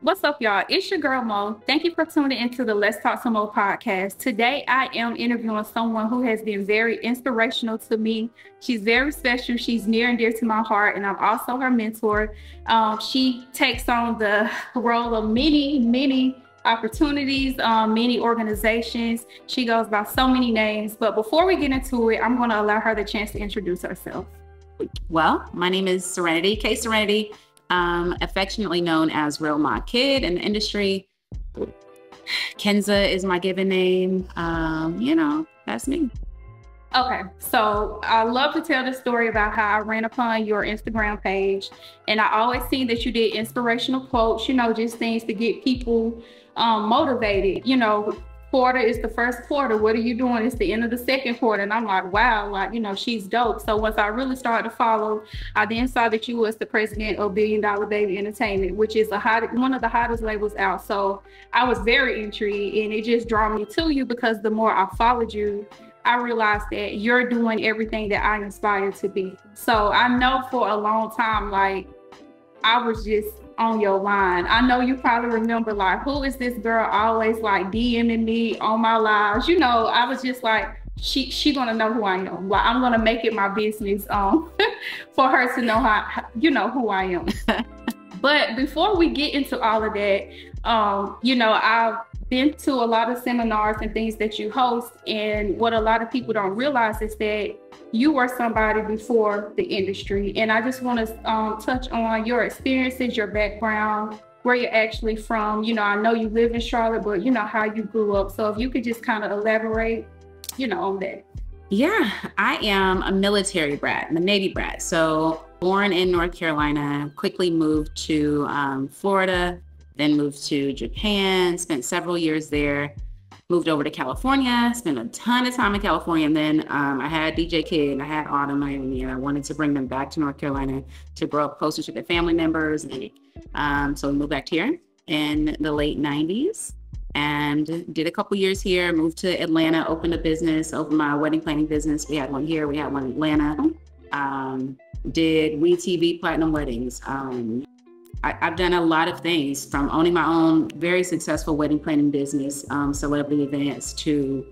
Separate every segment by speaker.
Speaker 1: What's up, y'all? It's your girl Mo. Thank you for tuning into the Let's Talk Some Mo podcast. Today, I am interviewing someone who has been very inspirational to me. She's very special. She's near and dear to my heart, and I'm also her mentor. She takes on the role of many opportunities, many organizations. She goes by so many names. But before we get into it, I'm going to allow her the chance to introduce herself.
Speaker 2: Well, my name is Serenity, K Serenity. Affectionately known as Real MaKid in the industry. Kenza is my given name. That's me.
Speaker 1: Okay, so I love to tell the story about how I ran upon your Instagram page, and I always seen that you did inspirational quotes, just things to get people motivated. Quarter is the first quarter. What are you doing? It's the end of the second quarter. And I'm like, wow, she's dope. So once I really started to follow, I then saw that you was the president of $1 Billion Baby Entertainment, which is one of the hottest labels out. So I was very intrigued, and it just drew me to you because the more I followed you, I realized that you're doing everything that I inspired to be. So I know for a long time, I was just on your line. I know you probably remember, who is this girl always DMing me on my lives? I was just like, she gonna know who I am. I'm gonna make it my business for her to know who I am. But before we get into all of that, I've been to a lot of seminars and things that you host, and what a lot of people don't realize is that you were somebody before the industry. And I just want to touch on your experiences, your background, where you're actually from. I know you live in Charlotte, but how you grew up. So if you could just kind of elaborate, on that.
Speaker 2: Yeah, I am a military brat. I'm a Navy brat. So born in North Carolina, quickly moved to Florida, then moved to Japan, spent several years there. Moved over to California, spent a ton of time in California, and then I had DJ Kid and I had Autumn, and I wanted to bring them back to North Carolina to grow up closer to their family members. And so we moved back here in the late 90s and did a couple years here, moved to Atlanta, opened my wedding planning business. We had one here, we had one in Atlanta. Did WeTV Platinum Weddings. I've done a lot of things, from owning my own very successful wedding planning business, celebrity events, to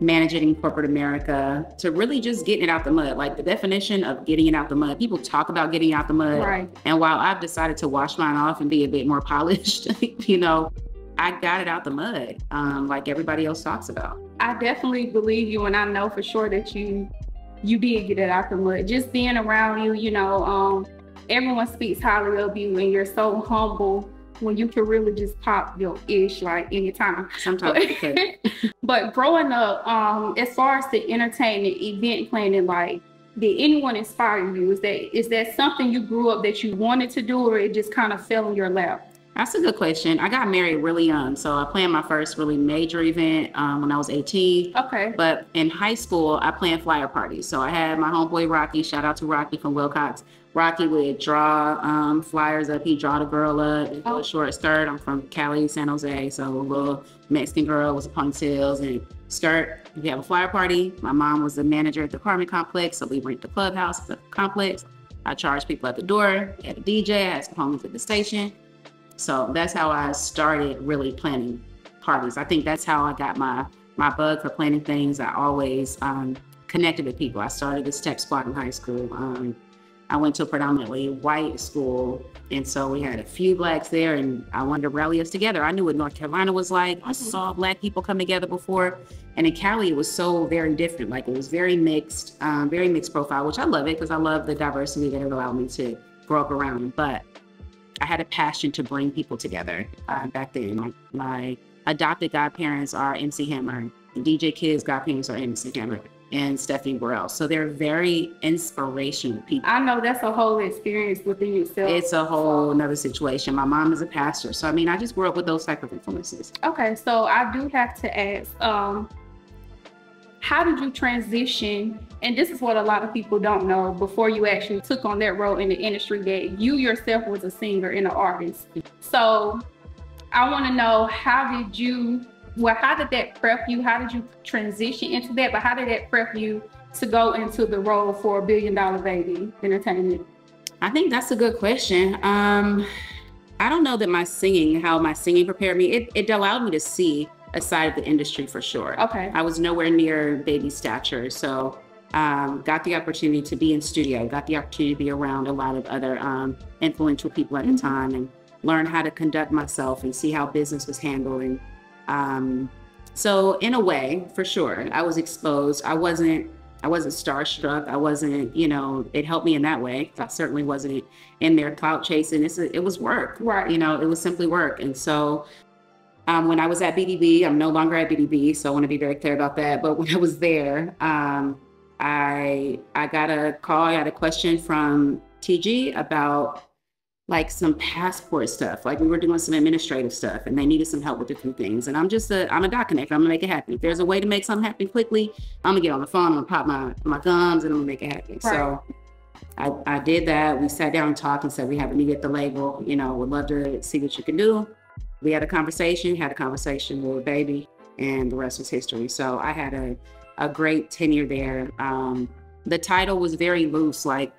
Speaker 2: managing in corporate America, to really just getting it out the mud. Like, the definition of getting it out the mud, people talk about getting out the mud.
Speaker 1: Right.
Speaker 2: And while I've decided to wash mine off and be a bit more polished, I got it out the mud, like everybody else talks about.
Speaker 1: I definitely believe you, and I know for sure that you did get it out the mud. Just being around you, everyone speaks highly of you, and you're so humble when you can really just pop your ish anytime.
Speaker 2: Sometimes.
Speaker 1: But growing up, as far as the entertainment, event planning, did anyone inspire you? Is that something you grew up that you wanted to do, or it just kind of fell in your lap?
Speaker 2: That's a good question. I got married really young, so I planned my first really major event when I was 18.
Speaker 1: Okay.
Speaker 2: But in high school, I planned flyer parties. So I had my homeboy Rocky, shout out to Rocky from Wilcox. Rocky would draw flyers up. He'd draw the girl up in a short skirt. I'm from Cali, San Jose, so a little Mexican girl with ponytails and skirt. We have a flyer party. My mom was the manager at the apartment complex, so we rent the clubhouse at the complex. I charged people at the door. We had a DJ. I had some homies at the station. So that's how I started really planning parties. I think that's how I got my bug for planning things. I always connected with people. I started this tech squad in high school. I went to a predominantly white school, and so we had a few blacks there, and I wanted to rally us together. I knew what North Carolina was like. I saw black people come together before, and in Cali, it was so very different. It was very mixed profile, which I love it because I love the diversity that it allowed me to grow up around. But I had a passion to bring people together back then. My adopted godparents are MC Hammer. DJ Kid's godparents are MC Hammer and Stephanie Burrell. So they're very inspirational people.
Speaker 1: I know that's a whole experience within yourself.
Speaker 2: It's a whole nother situation. My mom is a pastor. So, I just grew up with those type of influences.
Speaker 1: Okay, so I do have to ask, how did you transition? And this is what a lot of people don't know before you actually took on that role in the industry, that you yourself was a singer and an artist. So I want to know, how did that prep you? How did you transition into that? But how did that prep you to go into the role for $1 Billion Baby Entertainment?
Speaker 2: I think that's a good question. I don't know that how my singing prepared me. It allowed me to see a side of the industry for sure.
Speaker 1: Okay.
Speaker 2: I was nowhere near baby stature. So got the opportunity to be in studio, got the opportunity to be around a lot of other influential people at the time and learn how to conduct myself and see how business was handled. And so in a way, for sure, I was exposed. I wasn't starstruck. I wasn't, it helped me in that way. I certainly wasn't in there clout chasing. It was work,
Speaker 1: right?
Speaker 2: It was simply work. And so when I was at BDB, I'm no longer at BDB, so I want to be very clear about that. But when I was there, I got a call. I had a question from TG about like some passport stuff. Like we were doing some administrative stuff and they needed some help with different things. And I'm a dot connector. I'm gonna make it happen. If there's a way to make something happen quickly, I'm gonna get on the phone, I'm gonna pop my gums and I'm gonna make it happen. Right. So I did that. We sat down and talked and said, we have a need at the label, would love to see what you can do. We had a conversation with Baby, and the rest was history. So I had a great tenure there. The title was very loose. Like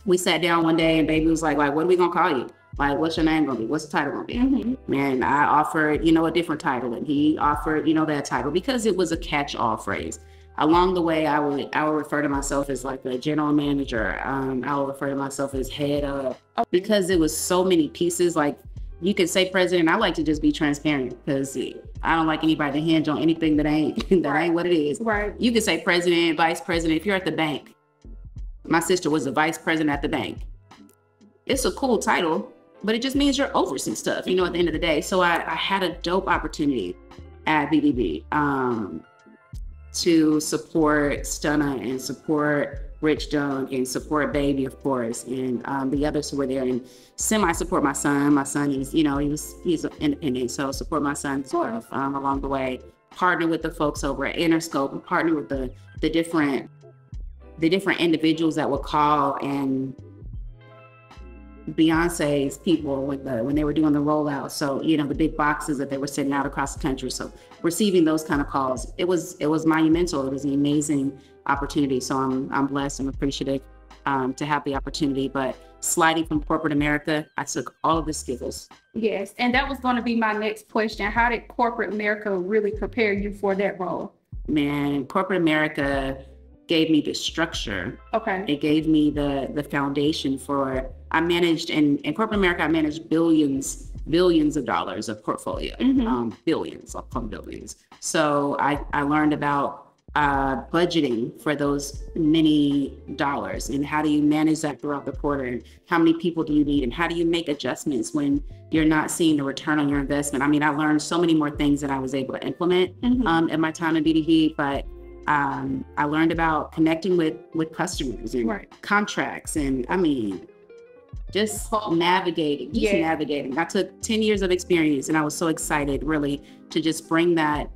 Speaker 2: we sat down one day and Baby was like, what are we gonna call you? Like, what's your name gonna be? What's the title gonna be? Mm-hmm. And I offered, a different title, and he offered, that title because it was a catch-all phrase. Along the way, I would refer to myself as like a general manager. I would refer to myself as head of, because it was so many pieces. Like you could say president. I like to just be transparent because I don't like anybody to hinge on anything that ain't what it is.
Speaker 1: Right.
Speaker 2: You could say president, vice president. If you're at the bank, my sister was the vice president at the bank. It's a cool title, but it just means you're over some stuff, at the end of the day. So I had a dope opportunity at BDB to support Stunna and support Rich Dunk and support Baby, of course, and the others who were there, and semi-support my son. My son is, he's independent, so support my son along the way. Partner with the folks over at Interscope and partner with the different individuals that would call, and Beyonce's people when they were doing the rollout. So, the big boxes that they were sending out across the country. So receiving those kind of calls, it was monumental. It was an amazing opportunity. So I'm blessed and appreciative to have the opportunity. But sliding from corporate America, I took all of the skills.
Speaker 1: Yes, and that was going to be my next question. How did corporate America really prepare you for that role?
Speaker 2: Man, corporate America gave me the structure.
Speaker 1: Okay.
Speaker 2: It gave me the foundation for, I managed in corporate America, I managed billions of dollars of portfolio, billions, I'll call them billions. So I learned about budgeting for those many dollars, and how do you manage that throughout the quarter, and how many people do you need, and how do you make adjustments when you're not seeing the return on your investment. I mean, I learned so many more things that I was able to implement in my time in BDB, but I learned about connecting with customers and contracts, and just navigating. I took 10 years of experience, and I was so excited really to just bring that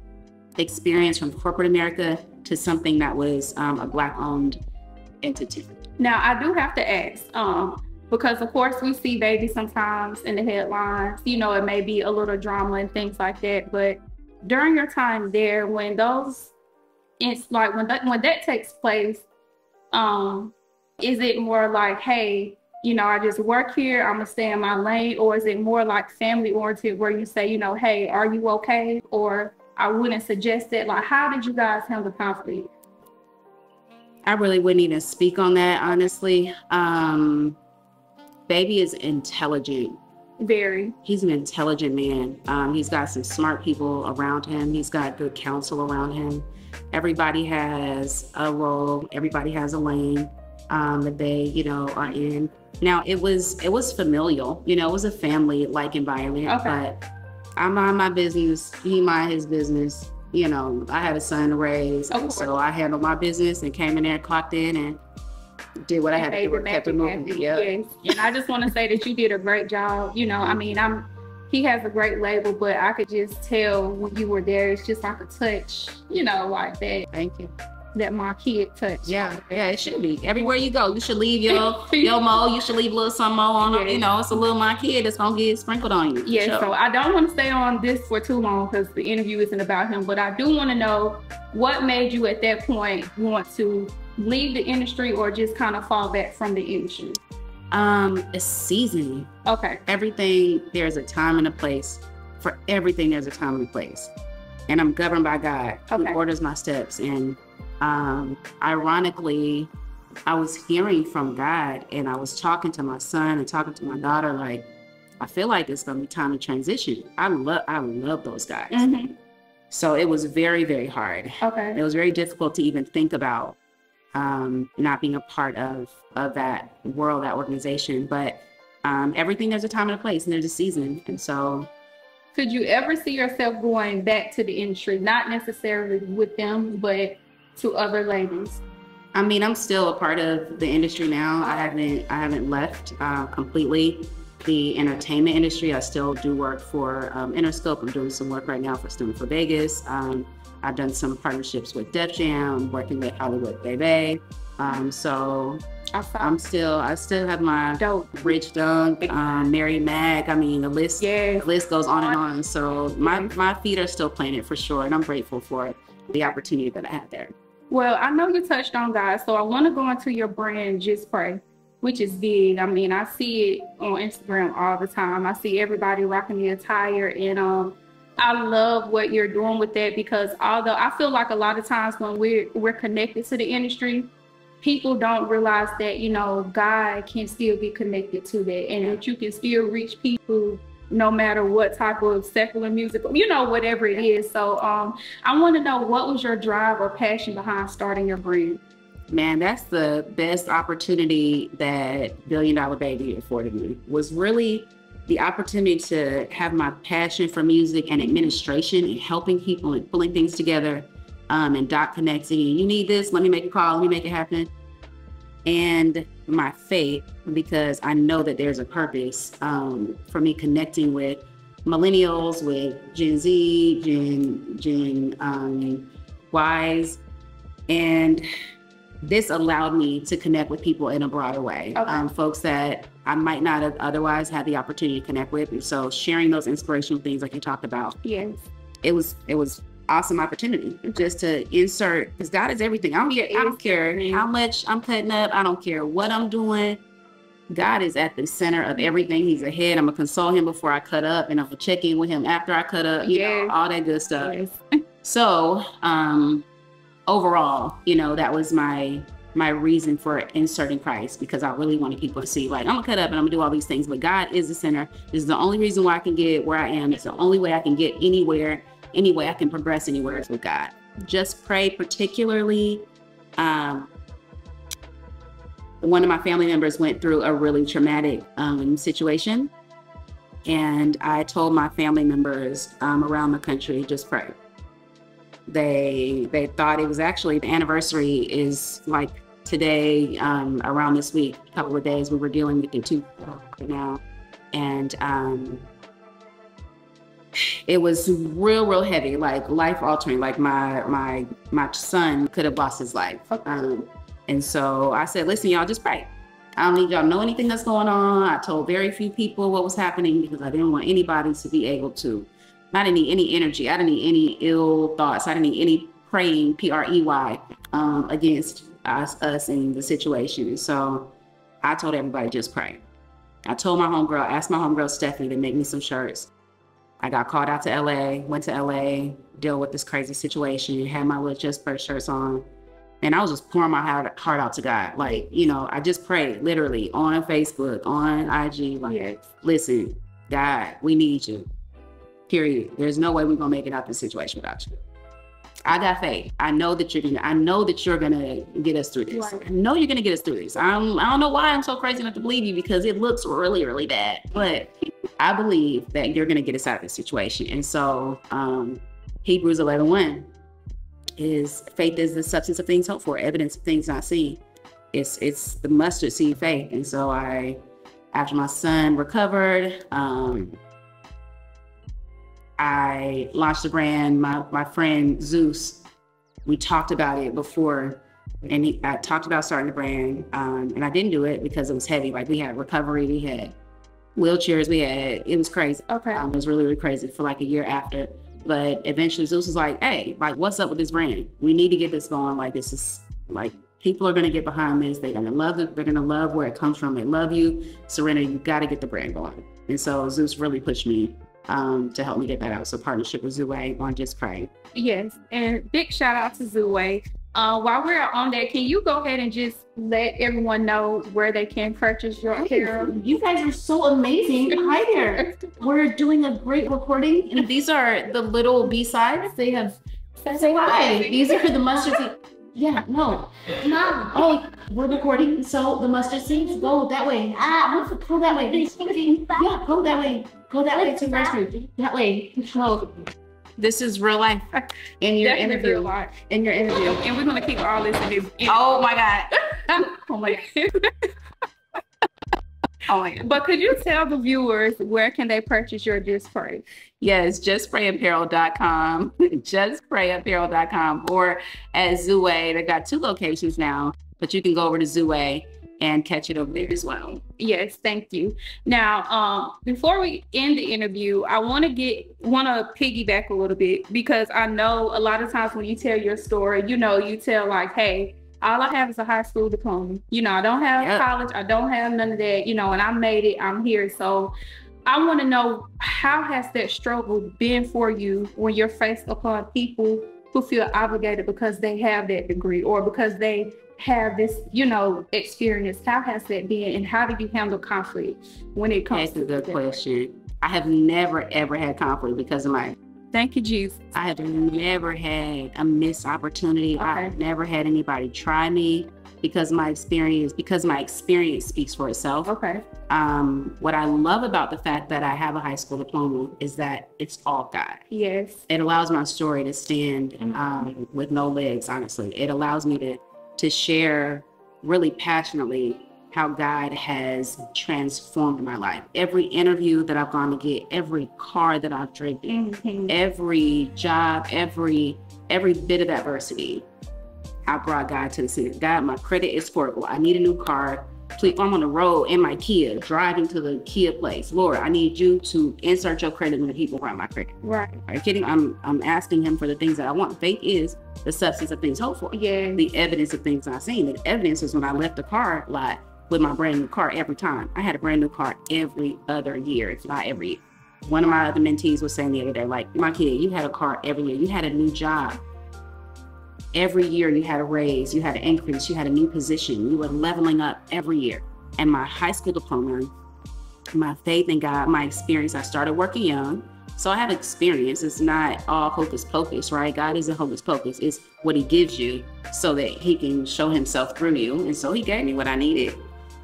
Speaker 2: experience from corporate America to something that was a Black-owned entity.
Speaker 1: Now, I do have to ask, because of course we see Baby sometimes in the headlines, it may be a little drama and things like that, but during your time there, when that takes place, is it more like, hey, I just work here, I'm gonna stay in my lane, or is it more like family oriented where you say, hey, are you okay? Or I wouldn't suggest it. Like, how did you guys handle conflict?
Speaker 2: I really wouldn't even speak on that, honestly. Baby is intelligent.
Speaker 1: Very.
Speaker 2: He's an intelligent man. He's got some smart people around him. He's got good counsel around him. Everybody has a role. Everybody has a lane that they, are in. Now, it was familial. It was a family-like environment. Okay. But I mind my business. He mind his business. I had a son to raise, so I handled my business and came in there, clocked in, and did what I had to do. Kept it moving.
Speaker 1: Yes. And I just want to say that you did a great job. He has a great label, but I could just tell when you were there, it's just like a touch, like that.
Speaker 2: Thank you.
Speaker 1: That MaKid touch.
Speaker 2: Yeah, it should be. Everywhere you go, you should leave your mo. You should leave a little something mo on them. It's a little MaKid that's gonna get sprinkled on you.
Speaker 1: Yeah. So I don't want to stay on this for too long because the interview isn't about him. But I do want to know what made you at that point want to leave the industry or just kind of fall back from the industry.
Speaker 2: A season.
Speaker 1: Okay.
Speaker 2: Everything, there's a time and a place. For everything, there's a time and a place. And I'm governed by God, who orders my steps. And ironically, I was hearing from God, and I was talking to my son and talking to my daughter, like, I feel like it's gonna be time to transition. I love those guys.
Speaker 1: Mm-hmm.
Speaker 2: So it was very, very hard.
Speaker 1: Okay.
Speaker 2: It was very difficult to even think about not being a part of that world, that organization. But everything, there's a time and a place, and there's a season. And so,
Speaker 1: could you ever see yourself going back to the industry, not necessarily with them, but to other labels?
Speaker 2: I mean, I'm still a part of the industry now. I haven't left completely the entertainment industry. I still do work for Interscope. I'm doing some work right now for Student for Vegas. I've done some partnerships with Def Jam, working with Hollywood Baby. So I still have my Rich Dunk, Mary Mac. I mean, the list goes on and on. So my feet are still planted for sure, and I'm grateful for the opportunity that I had there.
Speaker 1: Well, I know you touched on God, so I want to go into your brand, Just Pray, which is big. I mean, I see it on Instagram all the time. I see everybody rocking the attire, and I love what you're doing with that, because although I feel like a lot of times when we're connected to the industry, people don't realize that, you know, God can still be connected to that, and that you can still reach people no matter what type of secular music, you know, whatever it is. So I want to know, what was your drive or passion behind starting your brand?
Speaker 2: Man, that's the best opportunity that $1 Billion Baby afforded me, was really the opportunity to have my passion for music and administration and helping people and pulling things together and dot connecting. You need this, let me make a call, let me make it happen. And my faith, because I know that there's a purpose for me connecting with millennials, with Gen Z, Gen Ys, and this allowed me to connect with people in a broader way, folks that I might not have otherwise had the opportunity to connect with. And so sharing those inspirational things like you talked about, it was awesome opportunity just to insert, because God is everything. I don't care how much I'm cutting up. I don't care what I'm doing. God is at the center of everything. He's ahead. I'm gonna consult him before I cut up, and I'm gonna check in with him after I cut up, you know, all that good stuff. So overall, you know, that was my reason for inserting Christ, because I really wanted people to see, like, I'm gonna cut up and I'm gonna do all these things, but God is the center. This is the only reason why I can get where I am. It's the only way I can get anywhere. Any way I can progress anywhere is with God. Just Pray, particularly, one of my family members went through a really traumatic situation, and I told my family members around the country, just pray. They thought it was actually, the anniversary is like today, around this week, a couple of days. We were dealing with it too right now, and it was real heavy, like life altering. Like my son could have lost his life. And so I said, listen, y'all, just pray. I don't need y'all to know anything that's going on. I told very few people what was happening, because I didn't want anybody to be able to, I didn't need any energy. I didn't need any ill thoughts. I didn't need any praying, P-R-E-Y, against us in the situation. And so I told everybody, just pray. I told my homegirl, asked my homegirl Stephanie to make me some shirts. I got called out to LA, went to LA, deal with this crazy situation, had my little Just Pray shirts on. And I was just pouring my heart out to God. Like, you know, I just prayed literally on Facebook, on IG, like, listen, God, we need you, period. There's no way we're gonna make it out of this situation without you. I got faith. I know that you're gonna get us through this. I know you're gonna get us through this. I don't know why I'm so crazy enough to believe you, because it looks really bad, but I believe that you're gonna get us out of this situation. And so Hebrews 11:1 is, faith is the substance of things hoped for, evidence of things not seen. It's the mustard seed faith. And so after my son recovered, I launched the brand. My friend Zeus, we talked about it before, and I talked about starting the brand, and I didn't do it because it was heavy. Like, we had recovery, we had wheelchairs, it was crazy. It was really crazy for like a year after. But eventually Zeus was like, hey, like, what's up with this brand? We need to get this going. Like, this is like People are going to get behind this. They're going to love it. They're going to love where it comes from. They love you. Serena, you got to get the brand going. And so Zeus really pushed me to help me get that out. So partnership with Zoe on Just Pray.
Speaker 1: Yes, and big shout out to Zoe. While we're on that, can you go ahead and just let everyone know where they can purchase your apparel?
Speaker 2: You guys are so amazing. Hi there. We're doing a great recording. And these are the little B-sides. They have, say hi. These are the mustard seeds. Yeah, no. Mom. Oh, we're recording. So the mustard seeds go that way. Go that way. Yeah, go that way. Go that way to the restroom. That way. No. This is real life. In your interview. In your interview.
Speaker 1: And we're gonna keep all this in.
Speaker 2: Oh my God.
Speaker 1: Oh my God. Oh my God. But could you tell the viewers where can they purchase your Just Pray?
Speaker 2: Yes, justprayapparel.com, justprayapparel.com, or at Zoe. They've got 2 locations now, but you can go over to Zoe and catch it over there as well.
Speaker 1: Yes, thank you. Now, before we end the interview, I want to piggyback a little bit, because I know a lot of times when you tell your story, you know, you tell like, hey, all I have is a high school diploma. You know, I don't have college. I don't have none of that, you know, and I made it. I'm here. So I want to know, how has that struggle been for you when you're faced upon people who feel obligated because they have that degree or because they have this, you know, experience? How has that been, and how do you handle conflict when it comes to that?
Speaker 2: That's a good question. I have never, ever had conflict because of my...
Speaker 1: Thank you, Jesus.
Speaker 2: I have never had a missed opportunity. Okay. I've never had anybody try me because my experience speaks for itself.
Speaker 1: Okay.
Speaker 2: What I love about the fact that I have a high school diploma is that it's all God.
Speaker 1: Yes.
Speaker 2: It allows my story to stand with no legs, honestly. It allows me to share really passionately how God has transformed my life. Every interview that I've gone to get, every car that I've driven, every job, every bit of adversity, I brought God to the scene. God, my credit is horrible. I need a new car. Please, I'm on the road in my Kia, driving to the Kia place. Lord, I need you to insert your credit in the people around my credit.
Speaker 1: Right.
Speaker 2: Are you kidding? I'm asking him for the things that I want. Faith is the substance of things hoped for.
Speaker 1: Yeah.
Speaker 2: The evidence of things not seen. The evidence is when I left the car lot with my brand new car every time. I had a brand new car every other year, if not every year. One of my other mentees was saying the other day, like, MaKid, you had a car every year. You had a new job. Every year you had a raise, you had an increase, you had a new position. You were leveling up every year. And my high school diploma, my faith in God, my experience, I started working young. So I have experience. It's not all hocus pocus, right? God isn't hocus pocus. It's what he gives you so that he can show himself through you. And so he gave me what I needed.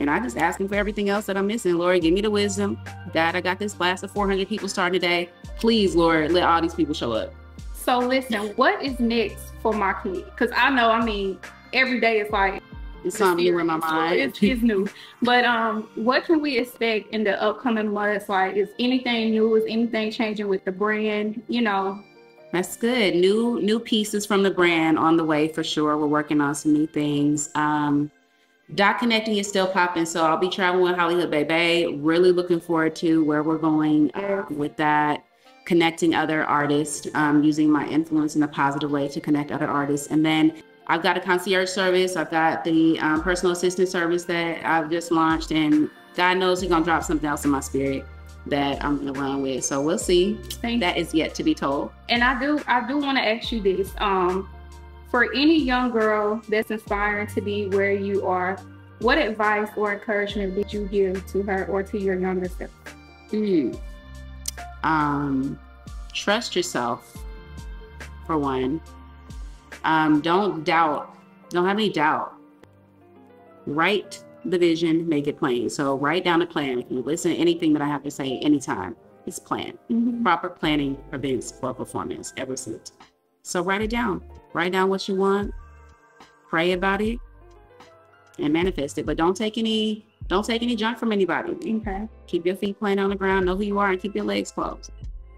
Speaker 2: And I just asked him for everything else that I'm missing. Lord, give me the wisdom. God, I got this class of 400 people starting today. Please, Lord, let all these people show up.
Speaker 1: So listen, what is next for MaKid? Because I know, I mean, every day it's like,
Speaker 2: it's something new in my mind.
Speaker 1: It's new. But what can we expect in the upcoming months? Like, is anything new? Is anything changing with the brand? You know?
Speaker 2: That's good. New pieces from the brand on the way for sure. We're working on some new things. Dot Connecting is still popping, so I'll be traveling with Hollywood Baby. Really looking forward to where we're going with that. Connecting other artists, using my influence in a positive way to connect other artists. And then I've got a concierge service. I've got the personal assistant service that I've just launched, and God knows he's gonna drop something else in my spirit that I'm gonna run with. So we'll see. That is yet to be told.
Speaker 1: And I do want to ask you this. For any young girl that's inspiring to be where you are, what advice or encouragement would you give to her or to your younger self?
Speaker 2: Trust yourself, for one. Don't doubt. Don't have any doubt. Write the vision, make it plain. So write down a plan. If you listen to anything that I have to say anytime, it's plan. Proper planning prevents poor performance ever since. So write it down. Write down what you want. Pray about it and manifest it. But don't take any junk from anybody.
Speaker 1: Okay.
Speaker 2: Keep your feet planted on the ground, know who you are, and keep your legs closed.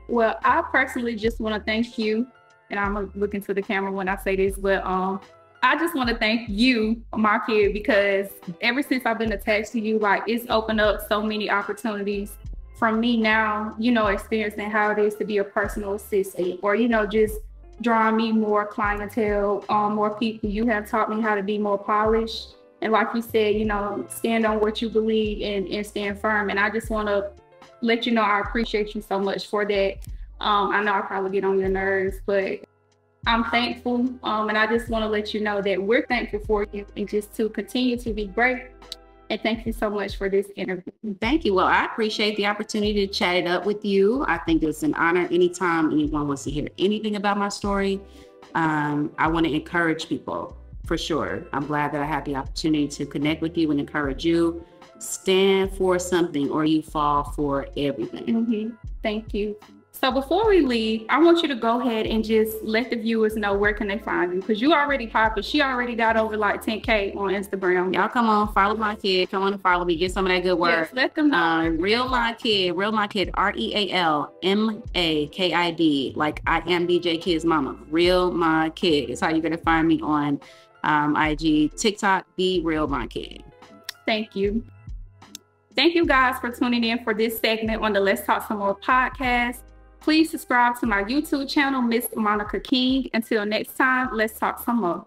Speaker 1: Well, I personally just want to thank you, and I'm looking to the camera when I say this, but I just want to thank you, MaKid, because ever since I've been attached to you, like, it's opened up so many opportunities from me now, you know, experiencing how it is to be a personal assistant, or, you know, just drawing me more clientele, more people. You have taught me how to be more polished. And like you said, you know, stand on what you believe and stand firm. And I just want to let you know I appreciate you so much for that. I know I probably get on your nerves, but I'm thankful. And I just want to let you know that we're thankful for you and just to continue to be great. And thank you so much for this interview.
Speaker 2: Thank you. Well, I appreciate the opportunity to chat it up with you. I think it's an honor anytime anyone wants to hear anything about my story. I want to encourage people for sure. I'm glad that I had the opportunity to connect with you and encourage you. Stand for something or you fall for everything.
Speaker 1: Mm-hmm. Thank you. So before we leave, I want you to go ahead and just let the viewers know where can they find you, because you already popping. She already got over like 10K on Instagram.
Speaker 2: Y'all come on, follow MaKid. Come on and follow me. Get some of that good work.
Speaker 1: Yes, let them know.
Speaker 2: Real MaKid, RealMaKid, like I am DJ Kid's mama. Real MaKid is how you're gonna find me on IG, TikTok, Be Real MaKid.
Speaker 1: Thank you. Thank you guys for tuning in for this segment on the Let's Talk Some More podcast. Please subscribe to my YouTube channel, Miss Monica King. Until next time, let's talk some more.